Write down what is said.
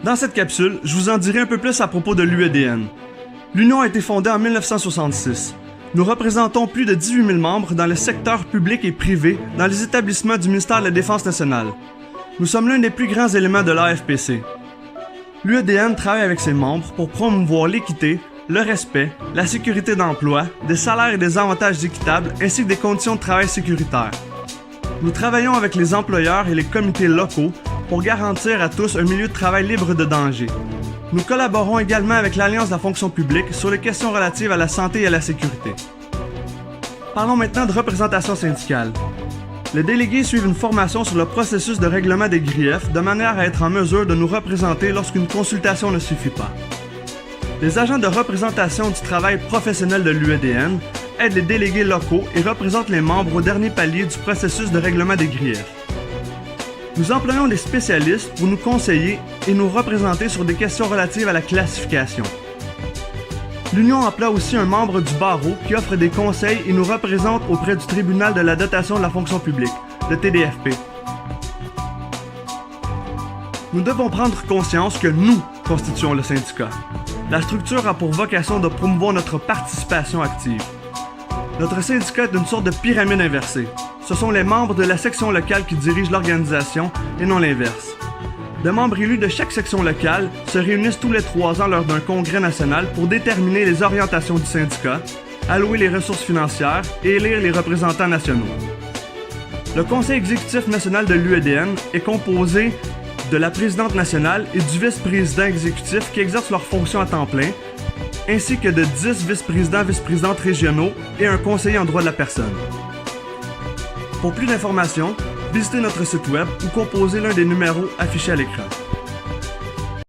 Dans cette capsule, je vous en dirai un peu plus à propos de l'UEDN. L'Union a été fondée en 1966. Nous représentons plus de 18 000 membres dans le secteur public et privé dans les établissements du ministère de la Défense nationale. Nous sommes l'un des plus grands éléments de l'AFPC. L'UEDN travaille avec ses membres pour promouvoir l'équité, le respect, la sécurité d'emploi, des salaires et des avantages équitables ainsi que des conditions de travail sécuritaires. Nous travaillons avec les employeurs et les comités locaux pour garantir à tous un milieu de travail libre de danger. Nous collaborons également avec l'Alliance de la fonction publique sur les questions relatives à la santé et à la sécurité. Parlons maintenant de représentation syndicale. Les délégués suivent une formation sur le processus de règlement des griefs de manière à être en mesure de nous représenter lorsqu'une consultation ne suffit pas. Les agents de représentation du travail professionnel de l'UEDN aident les délégués locaux et représentent les membres au dernier palier du processus de règlement des griefs. Nous employons des spécialistes pour nous conseiller et nous représenter sur des questions relatives à la classification. L'Union emploie aussi un membre du barreau qui offre des conseils et nous représente auprès du tribunal de la dotation de la fonction publique, le TDFP. Nous devons prendre conscience que nous constituons le syndicat. La structure a pour vocation de promouvoir notre participation active. Notre syndicat est une sorte de pyramide inversée. Ce sont les membres de la section locale qui dirigent l'organisation et non l'inverse. Des membres élus de chaque section locale se réunissent tous les 3 ans lors d'un congrès national pour déterminer les orientations du syndicat, allouer les ressources financières et élire les représentants nationaux. Le Conseil exécutif national de l'UEDN est composé de la présidente nationale et du vice-président exécutif qui exercent leurs fonctions à temps plein, ainsi que de 10 vice-présidents, vice-présidentes régionaux et un conseiller en droit de la personne. Pour plus d'informations, visitez notre site web ou composez l'un des numéros affichés à l'écran.